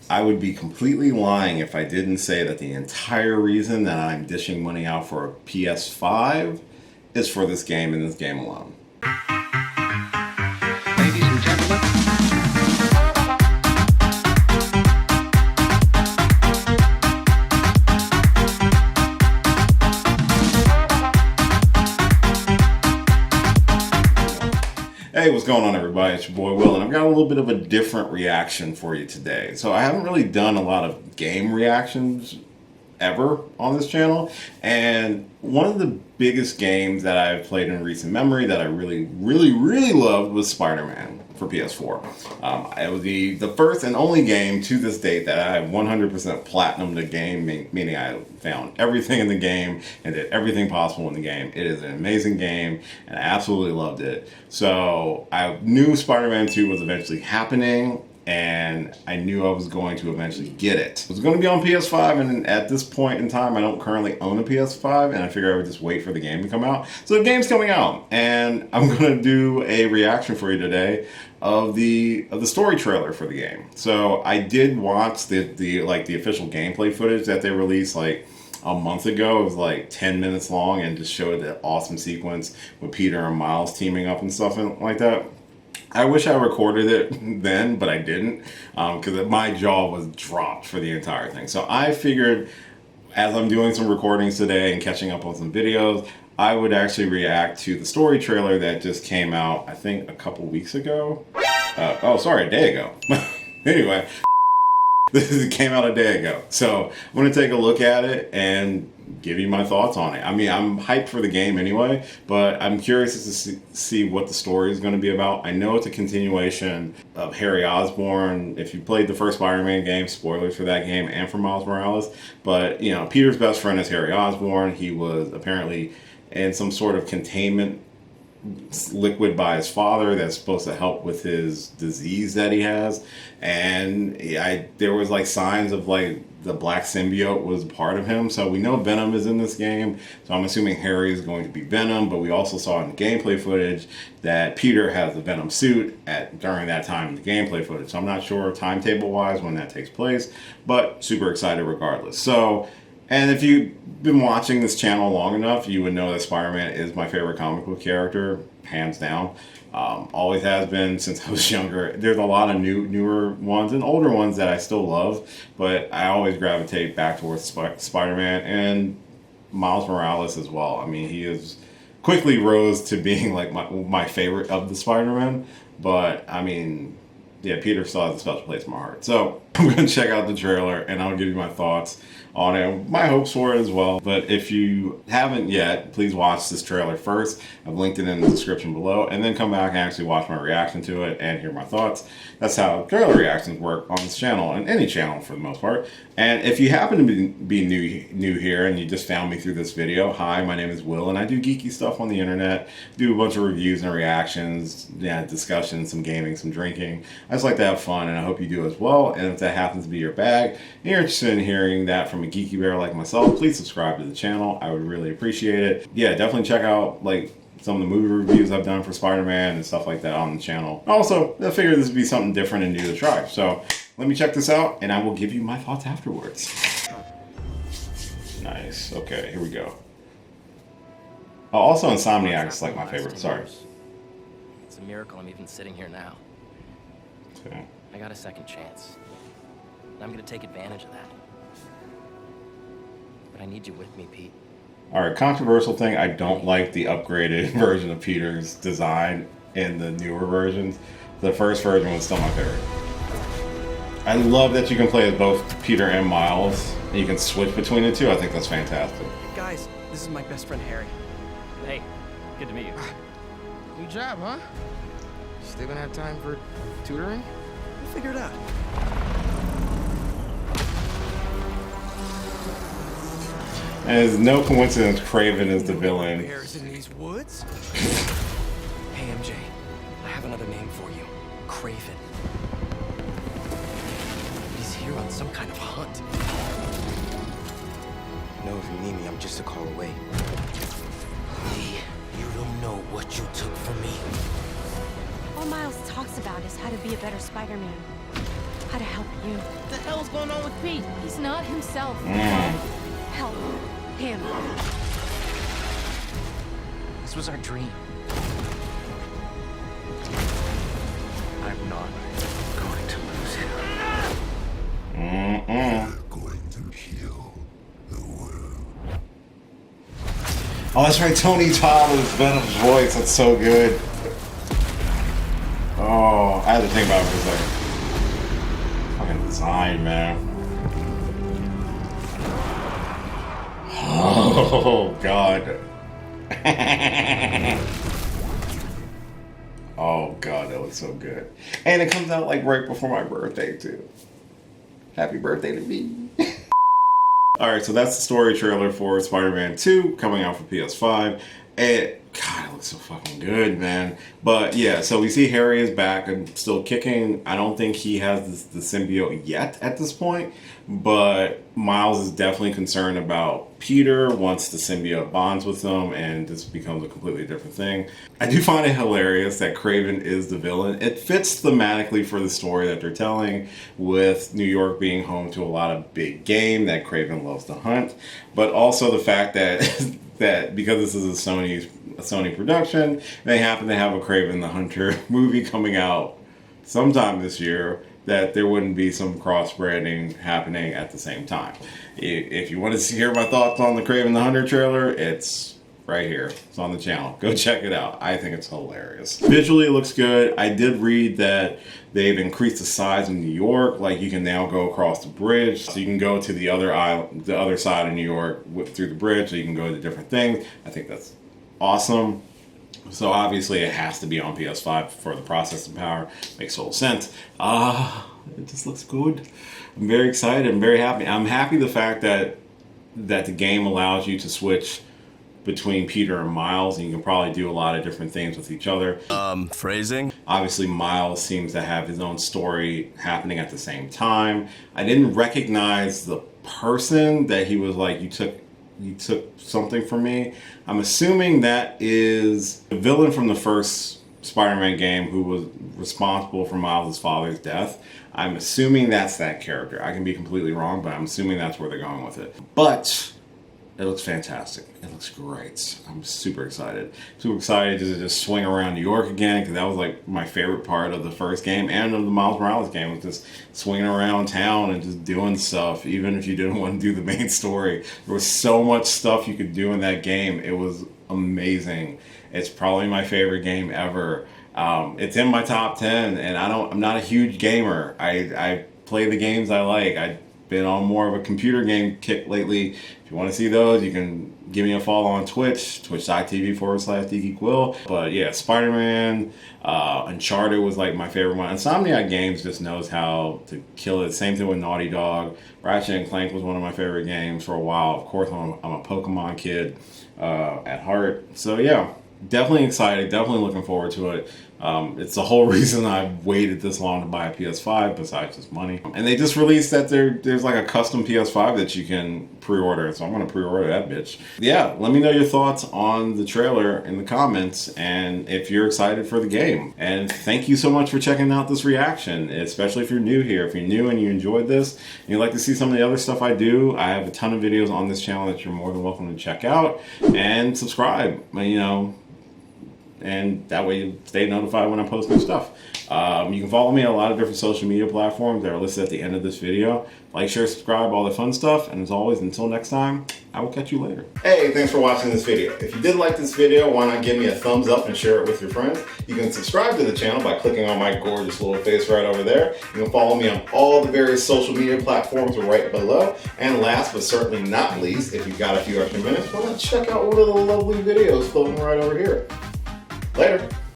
I would be completely lying if I didn't say that the entire reason that I'm dishing money out for a PS5 is for this game and this game alone. Ladies and gentlemen. Hey, what's going on, everybody? It's your boy Will, and I've got a little bit of a different reaction for you today. So I haven't really done a lot of game reactions ever on this channel, and one of the biggest games that I've played in recent memory that I really loved was Spider-Man for PS4. It was the first and only game to this date that I 100% platinumed the game, meaning I found everything in the game and did everything possible in the game. It is an amazing game, and I absolutely loved it. So I knew Spider-Man 2 was eventually happening, and I knew I was going to eventually get it. It was going to be on PS5, and at this point in time, I don't currently own a PS5, and I figured I would just wait for the game to come out. So the game's coming out, and I'm going to do a reaction for you today of the story trailer for the game. So I did watch the official gameplay footage that they released like a month ago. It was like 10 minutes long and just showed that awesome sequence with Peter and Miles teaming up and stuff like that. I wish I recorded it then, but I didn't, because my jaw was dropped for the entire thing. So I figured, as I'm doing some recordings today and catching up on some videos, I would actually react to the story trailer that just came out, I think, a couple weeks ago. A day ago. Anyway, this came out a day ago. So I'm going to take a look at it and give you my thoughts on it. I mean, I'm hyped for the game anyway, but I'm curious to see what the story is going to be about. I know it's a continuation of Harry Osborn. If you played the first Spider-Man game, spoilers for that game and for Miles Morales, but you know, Peter's best friend is Harry Osborn. He was apparently in some sort of containment liquid by his father that's supposed to help with his disease that he has, and there was like signs of like the black symbiote was a part of him. So we know Venom is in this game, so I'm assuming Harry is going to be Venom, but we also saw in the gameplay footage that Peter has the Venom suit during that time in the gameplay footage. So I'm not sure timetable wise when that takes place, but super excited regardless. So, and if you've been watching this channel long enough, you would know that Spider-Man is my favorite comic book character, hands down. Always has been since I was younger. There's a lot of newer ones and older ones that I still love, but I always gravitate back towards Spider-Man and Miles Morales as well. I mean, he is quickly rose to being like my favorite of the Spider-Man, but I mean, yeah, Peter still has a special place in my heart. So I'm going to check out the trailer and I'll give you my thoughts on it, my hopes for it as well. But if you haven't yet, please watch this trailer first. I've linked it in the description below, and then come back and actually watch my reaction to it and hear my thoughts. That's how trailer reactions work on this channel, and any channel for the most part. And if you happen to be new here and you just found me through this video, hi, my name is Will, and I do geeky stuff on the internet, do a bunch of reviews and reactions, discussions, some gaming, some drinking. I just like to have fun, and I hope you do as well. And if that happens to be your bag, and you're interested in hearing that from a geeky bear like myself, please subscribe to the channel. I would really appreciate it. Yeah, definitely check out like some of the movie reviews I've done for Spider-Man and stuff like that on the channel. Also, I figured this would be something different and new to try. So let me check this out, and I will give you my thoughts afterwards. Nice. Okay, here we go. Oh, also Insomniac is like my favorite. Sorry. It's a miracle I'm even sitting here now. Okay. I got a second chance. And I'm gonna take advantage of that. But I need you with me, Pete. Alright, controversial thing. I don't like the upgraded version of Peter's design in the newer versions. The first version was still my favorite. I love that you can play as both Peter and Miles, and you can switch between the two. I think that's fantastic. Guys, this is my best friend Harry. Hey, good to meet you. New job, huh? Still gonna have time for tutoring? We'll figure it out. And it's no coincidence Craven is the villain. Bears in these woods? Hey, MJ, I have another name for you. Craven. He's here on some kind of hunt. No, if you need me, I'm just a call away. Lee, you don't know what you took from me. All Miles talks about is how to be a better Spider-Man. how to help you. What the hell's going on with Pete? He's not himself. Help him. This was our dream. I'm not going to lose him. Going to heal the world. Oh, that's right. Tony Todd was Venom's voice. That's so good. Oh, I had to think about it for a second. Fucking design, man. Oh, God. Oh, God, that looks so good. And it comes out like right before my birthday, too. Happy birthday to me. Alright, so that's the story trailer for Spider-Man 2 coming out for PS5. God, it looks so fucking good, man. But yeah, so we see Harry is back and still kicking. I don't think he has the symbiote yet at this point, but Miles is definitely concerned about Peter once the symbiote bonds with him and this becomes a completely different thing. I do find it hilarious that Kraven is the villain. It fits thematically for the story that they're telling, with New York being home to a lot of big game that Kraven loves to hunt, but also the fact that that because this is a Sony production, they happen to have a Kraven the Hunter movie coming out sometime this year, that there wouldn't be some cross-branding happening at the same time. If you want to hear my thoughts on the Kraven the Hunter trailer, it's right here. It's on the channel. Go check it out. I think it's hilarious. Visually, it looks good. I did read that they've increased the size of New York. Like, you can now go across the bridge, so you can go to the other island, the other side of New York through the bridge, so you can go to different things. I think that's awesome. So obviously it has to be on PS5 for the processing power. Makes total sense. It just looks good. I'm very excited. I'm very happy. I'm happy the fact that the game allows you to switch between Peter and Miles, and you can probably do a lot of different things with each other. Phrasing? Obviously, Miles seems to have his own story happening at the same time. I didn't recognize the person that he was like, you took something from me. I'm assuming that is the villain from the first Spider-Man game who was responsible for Miles' father's death. I'm assuming that's that character. I can be completely wrong, but I'm assuming that's where they're going with it. But it looks fantastic. It looks great. I'm super excited. Super excited to just swing around New York again, because that was like my favorite part of the first game and of the Miles Morales game, was just swinging around town and just doing stuff, even if you didn't want to do the main story. There was so much stuff you could do in that game. It was amazing. It's probably my favorite game ever. It's in my top 10, and I'm not a huge gamer. I play the games I like. I've been on more of a computer game kick lately. If you want to see those, you can give me a follow on Twitch, twitch.tv/DegeekWill. But yeah, Spider-Man, Uncharted was like my favorite one. Insomniac Games just knows how to kill it. Same thing with Naughty Dog. Ratchet & Clank was one of my favorite games for a while. Of course, I'm a Pokemon kid at heart. So yeah, definitely excited, definitely looking forward to it. It's the whole reason I've waited this long to buy a PS5, besides just money. And they just released that there's like a custom PS5 that you can pre-order, so I'm going to pre-order that bitch. Yeah, let me know your thoughts on the trailer in the comments, and if you're excited for the game. And thank you so much for checking out this reaction, especially if you're new here. If you're new and you enjoyed this, and you'd like to see some of the other stuff I do, I have a ton of videos on this channel that you're more than welcome to check out. And subscribe, and that way you stay notified when I post new stuff. You can follow me on a lot of different social media platforms that are listed at the end of this video. Like, share, subscribe, all the fun stuff. And as always, until next time, I will catch you later. Hey, thanks for watching this video. If you did like this video, why not give me a thumbs up and share it with your friends? You can subscribe to the channel by clicking on my gorgeous little face right over there. You can follow me on all the various social media platforms right below. And last but certainly not least, if you've got a few extra minutes, why not check out one of the lovely videos floating right over here. Later.